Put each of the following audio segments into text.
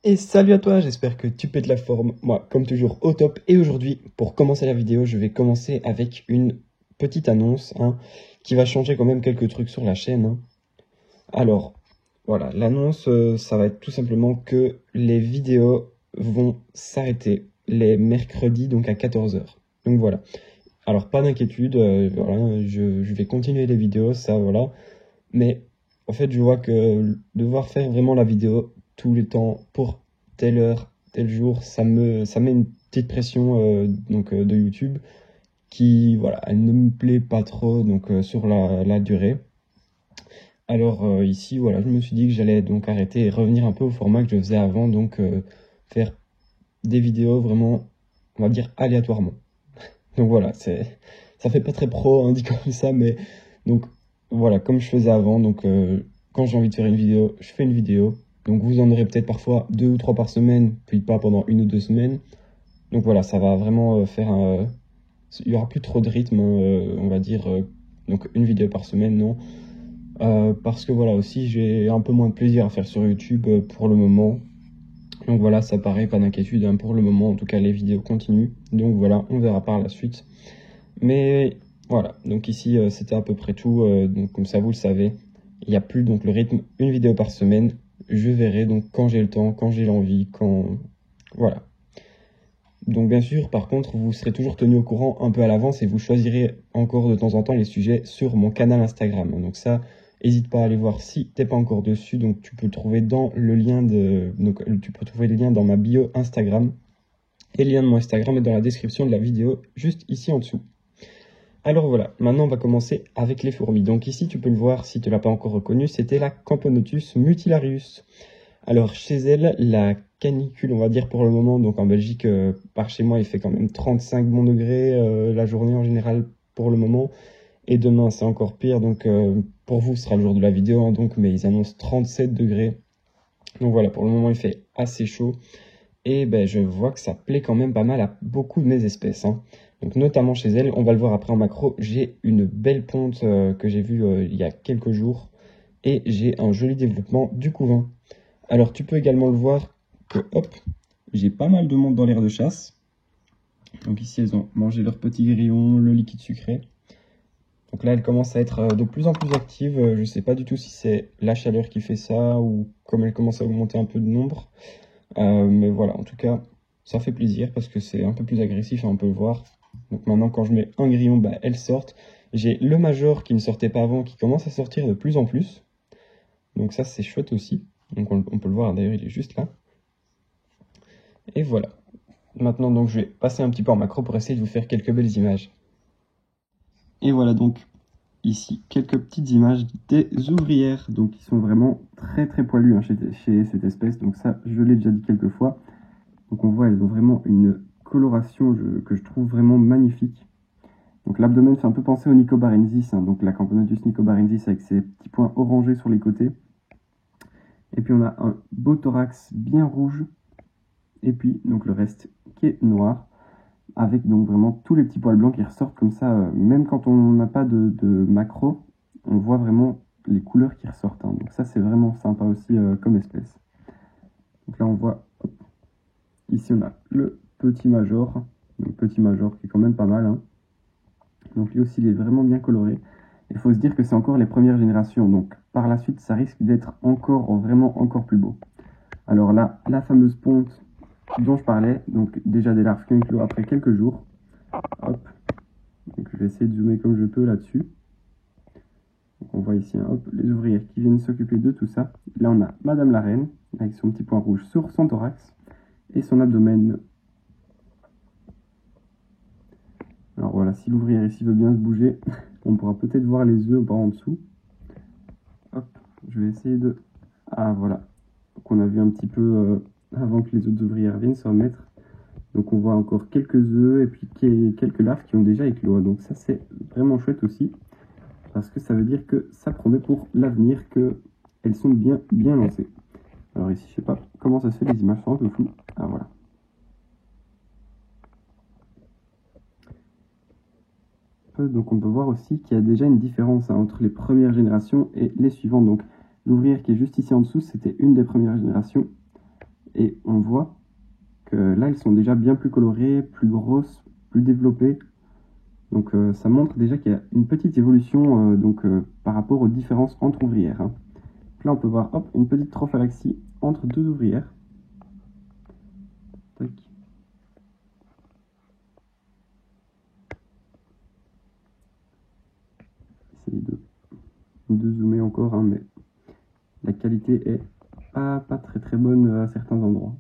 Et salut à toi, j'espère que tu pètes la forme, moi comme toujours au top. Et aujourd'hui, pour commencer la vidéo, je vais commencer avec une petite annonce qui va changer quand même quelques trucs sur la chaîne. Alors, voilà, l'annonce, ça va être tout simplement que les vidéos vont s'arrêter les mercredis, donc à 14 h. Donc voilà. Alors, pas d'inquiétude, voilà, je vais continuer les vidéos, ça, voilà. Mais en fait, je vois que devoir faire vraiment la vidéo tout le temps pour telle heure, tel jour, ça met une petite pression de YouTube qui, voilà, elle ne me plaît pas trop donc sur la durée. Alors ici, voilà, je me suis dit que j'allais donc arrêter et revenir un peu au format que je faisais avant, donc faire des vidéos vraiment, on va dire, aléatoirement. Donc voilà, ça fait pas très pro, dit comme ça, mais donc voilà, comme je faisais avant, donc quand j'ai envie de faire une vidéo, je fais une vidéo. Donc vous en aurez peut-être parfois 2 ou 3 par semaine, puis pas pendant 1 ou 2 semaines. Donc voilà, ça va vraiment faire il y aura plus trop de rythme, on va dire, donc une vidéo par semaine, non. Parce que voilà, aussi j'ai un peu moins de plaisir à faire sur YouTube pour le moment. Donc voilà, ça paraît, pas d'inquiétude, pour le moment, en tout cas les vidéos continuent. Donc voilà, on verra par la suite. Mais voilà, donc ici c'était à peu près tout, donc comme ça vous le savez, il n'y a plus donc le rythme une vidéo par semaine, je verrai donc quand j'ai le temps, quand j'ai l'envie, voilà. Donc bien sûr, par contre, vous serez toujours tenu au courant un peu à l'avance et vous choisirez encore de temps en temps les sujets sur mon canal Instagram. Donc ça, n'hésite pas à aller voir si t'es pas encore dessus, donc tu peux le trouver dans le lien tu peux trouver le lien dans ma bio Instagram. Et le lien de mon Instagram est dans la description de la vidéo, juste ici en dessous. Alors voilà, maintenant on va commencer avec les fourmis. Donc ici tu peux le voir si tu ne l'as pas encore reconnu, c'était la Camponotus mutilarius. Alors chez elle, la canicule on va dire pour le moment, donc en Belgique par chez moi il fait quand même 35 bons degrés la journée en général pour le moment. Et demain c'est encore pire, donc pour vous ce sera le jour de la vidéo, mais ils annoncent 37 degrés. Donc voilà, pour le moment il fait assez chaud. Et je vois que ça plaît quand même pas mal à beaucoup de mes espèces. Donc notamment chez elle, on va le voir après en macro, j'ai une belle ponte que j'ai vue il y a quelques jours. Et j'ai un joli développement du couvain. Alors tu peux également le voir que hop, j'ai pas mal de monde dans l'aire de chasse. Donc ici elles ont mangé leur petit grillon, le liquide sucré. Donc là elles commencent à être de plus en plus actives. Je sais pas du tout si c'est la chaleur qui fait ça ou comme elles commencent à augmenter un peu de nombre. Mais voilà, en tout cas, ça fait plaisir parce que c'est un peu plus agressif, on peut le voir. Donc maintenant, quand je mets un grillon, elles sortent. J'ai le major qui ne sortait pas avant, qui commence à sortir de plus en plus. Donc ça, c'est chouette aussi. Donc on peut le voir, d'ailleurs, il est juste là. Et voilà. Maintenant, donc, je vais passer un petit peu en macro pour essayer de vous faire quelques belles images. Et voilà donc, ici, quelques petites images des ouvrières. Donc, qui sont vraiment très très poilues chez cette espèce. Donc ça, je l'ai déjà dit quelques fois. Donc on voit, elles ont vraiment une coloration que je trouve vraiment magnifique. Donc l'abdomen fait un peu penser au Nicobarensis, donc la Camponotus nicobarensis avec ses petits points orangés sur les côtés. Et puis on a un beau thorax bien rouge. Et puis donc le reste qui est noir. Avec donc vraiment tous les petits poils blancs qui ressortent comme ça. Même quand on n'a pas de macro, on voit vraiment les couleurs qui ressortent. Donc ça c'est vraiment sympa aussi comme espèce. Donc là on voit... Hop, ici, on a le petit major. Donc, petit major qui est quand même pas mal. Donc, lui aussi, il est vraiment bien coloré. Il faut se dire que c'est encore les premières générations. Donc, par la suite, ça risque d'être vraiment encore plus beau. Alors là, la fameuse ponte dont je parlais. Donc, déjà des larves qui ont éclos après quelques jours. Hop. Donc, je vais essayer de zoomer comme je peux là-dessus. Donc, on voit ici, hop, les ouvrières qui viennent s'occuper de tout ça. Là, on a Madame la Reine avec son petit point rouge sur son thorax. Et son abdomen. Alors voilà, si l'ouvrière ici veut bien se bouger, on pourra peut-être voir les œufs par en dessous. Hop, je vais essayer de... Ah voilà, donc on a vu un petit peu avant que les autres ouvrières viennent se remettre. Donc on voit encore quelques œufs et puis quelques larves qui ont déjà éclos. Donc ça c'est vraiment chouette aussi, parce que ça veut dire que ça promet pour l'avenir qu'elles sont bien lancées. Alors ici, je sais pas comment ça se fait, les images sont un peu floues. Ah voilà. Donc on peut voir aussi qu'il y a déjà une différence entre les premières générations et les suivantes. Donc l'ouvrière qui est juste ici en dessous, c'était une des premières générations. et on voit que là, elles sont déjà bien plus colorées, plus grosses, plus développées. Donc ça montre déjà qu'il y a une petite évolution par rapport aux différences entre ouvrières. Hein. Donc là, on peut voir hop, une petite trophalaxie entre deux ouvrières. Tac. Essayez de zoomer encore, hein, mais la qualité est pas très bonne à certains endroits.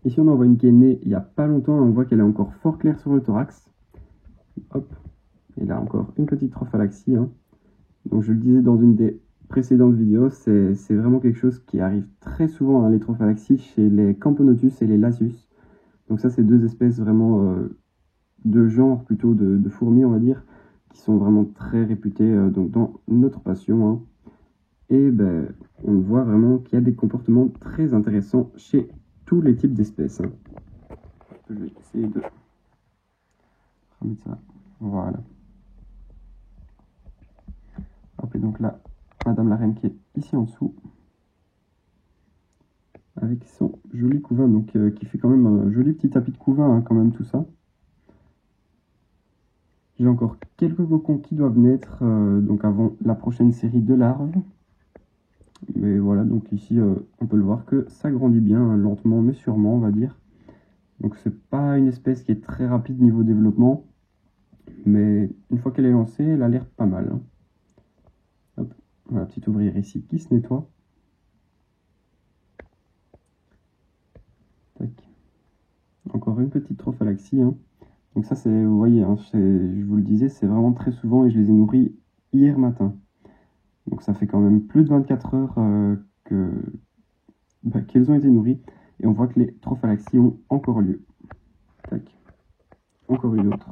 Ici, on en voit une qui est née il n'y a pas longtemps. On voit qu'elle est encore fort claire sur le thorax. Hop. Et là, encore une petite trophalaxie. Hein. Donc, je le disais dans une des précédentes vidéos, c'est vraiment quelque chose qui arrive très souvent, hein, les trophalaxies, chez les Camponotus et les Lasius. Donc ça, c'est deux espèces vraiment de genre, plutôt de fourmis, on va dire, qui sont vraiment très réputées donc dans notre passion. Hein. Et ben, on voit vraiment qu'il y a des comportements très intéressants chez tous les types d'espèces. Hein. Je vais essayer de remettre ça. Voilà. Hop, et donc là, Madame la Reine qui est ici en dessous, avec son joli couvain, donc qui fait quand même un joli petit tapis de couvain, hein, quand même, tout ça. J'ai encore quelques cocons qui doivent naître, donc avant la prochaine série de larves. Mais voilà, donc ici, on peut le voir que ça grandit bien, hein, lentement mais sûrement, on va dire. Donc c'est pas une espèce qui est très rapide niveau développement, mais une fois qu'elle est lancée, elle a l'air pas mal. Hein. Hop, voilà, petite ouvrière ici qui se nettoie. Tac. Encore une petite trophalaxie. Hein. Donc ça, c'est, vous voyez, hein, je vous le disais, c'est vraiment très souvent et je les ai nourris hier matin. Donc ça fait quand même plus de 24 heures qu'elles ont été nourries. Et on voit que les trophalaxies ont encore lieu. Tac. Encore une autre.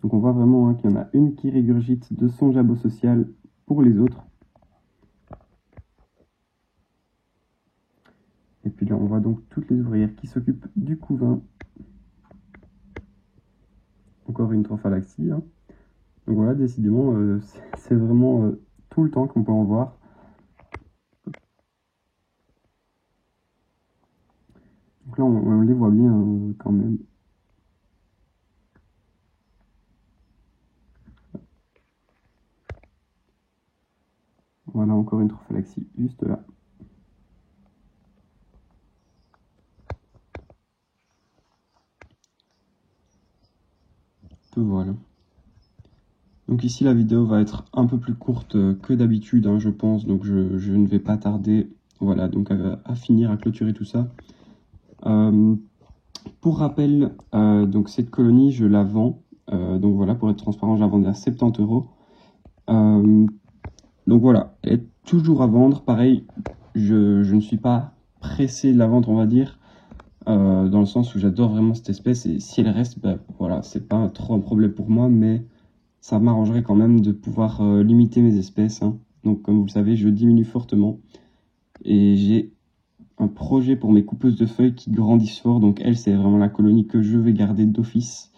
Donc on voit vraiment, hein, qu'il y en a une qui régurgite de son jabot social pour les autres. Et puis là, on voit donc toutes les ouvrières qui s'occupent du couvain. Encore une trophalaxie. Hein. Donc voilà, décidément, c'est vraiment tout le temps qu'on peut en voir. Donc là, on les voit bien quand même. Voilà, encore une trophalaxie juste là. Tout voilà. Donc ici, la vidéo va être un peu plus courte que d'habitude, hein, je pense. Donc je ne vais pas tarder, voilà, donc à finir, à clôturer tout ça. Pour rappel, donc cette colonie, je la vends. Donc voilà, pour être transparent, je la vends à 70 €. Donc voilà, elle est toujours à vendre. Pareil, je ne suis pas pressé de la vendre, on va dire. Dans le sens où j'adore vraiment cette espèce. Et si elle reste, bah, voilà, c'est pas trop un problème pour moi. Mais ça m'arrangerait quand même de pouvoir limiter mes espèces. Hein. Donc comme vous le savez, je diminue fortement. Et j'ai un projet pour mes coupeuses de feuilles qui grandissent fort. Donc elle, c'est vraiment la colonie que je vais garder d'office.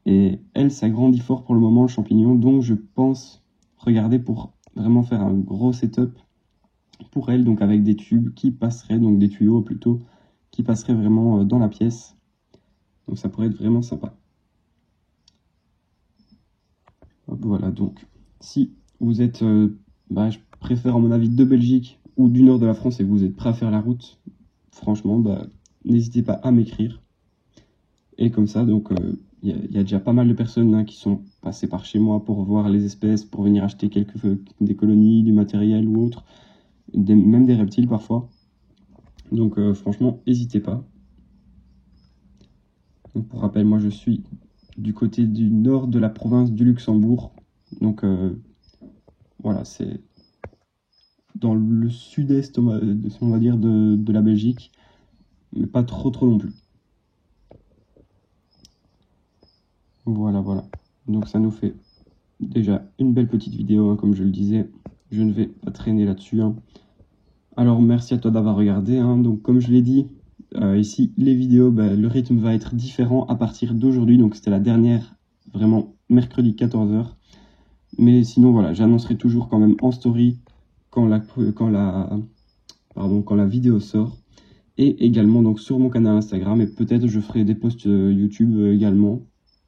Et elle, ça grandit fort pour le moment, le champignon. Donc je pense regarder pour vraiment faire un gros setup pour elle. Donc avec des tubes qui passeraient, donc des tuyaux plutôt, qui passeraient vraiment dans la pièce. Donc ça pourrait être vraiment sympa. Hop, voilà, donc si vous êtes, je préfère à mon avis de Belgique ou du nord de la France et que vous êtes prêt à faire la route, franchement, n'hésitez pas à m'écrire. Et comme ça, donc, y a déjà pas mal de personnes, hein, qui sont passées par chez moi pour voir les espèces, pour venir acheter des colonies, du matériel ou autre, même des reptiles parfois. Donc franchement, n'hésitez pas. Donc, pour rappel, moi je suis du côté du nord de la province du Luxembourg. Donc voilà, c'est dans le sud-est, on va dire, de la Belgique, mais pas trop non plus. Voilà. Donc ça nous fait déjà une belle petite vidéo, hein, comme je le disais. Je ne vais pas traîner là-dessus. Hein. Alors merci à toi d'avoir regardé. Hein. Donc comme je l'ai dit, ici les vidéos, le rythme va être différent à partir d'aujourd'hui. Donc c'était la dernière, vraiment mercredi 14 h. Mais sinon, voilà, j'annoncerai toujours quand même en story quand la vidéo sort. Et également donc sur mon canal Instagram. Et peut-être je ferai des posts YouTube également.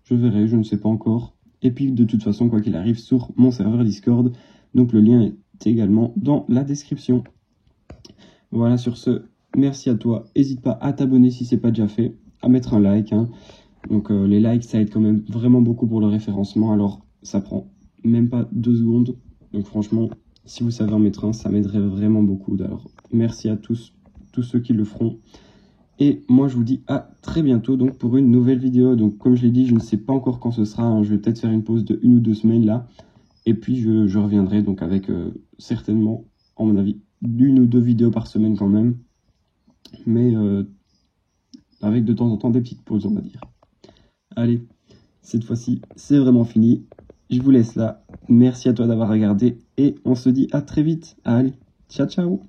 Je verrai, je ne sais pas encore. Et puis de toute façon, quoi qu'il arrive, sur mon serveur Discord. Donc le lien est également dans la description. Voilà, sur ce, merci à toi. N'hésite pas à t'abonner si ce n'est pas déjà fait, à mettre un like. Hein. Donc les likes, ça aide quand même vraiment beaucoup pour le référencement. Alors ça prend même pas 2 secondes. Donc franchement, si vous savez en mettre un, ça m'aiderait vraiment beaucoup. Alors merci à tous ceux qui le feront. Et moi, je vous dis à très bientôt donc pour une nouvelle vidéo. Donc comme je l'ai dit, je ne sais pas encore quand ce sera. Hein. Je vais peut-être faire une pause de 1 ou 2 semaines là. Et puis je reviendrai donc avec certainement, à mon avis, 1 ou 2 vidéos par semaine quand même. Mais avec de temps en temps des petites pauses, on va dire. Allez, cette fois-ci, c'est vraiment fini. Je vous laisse là. Merci à toi d'avoir regardé et on se dit à très vite. Allez, ciao ciao.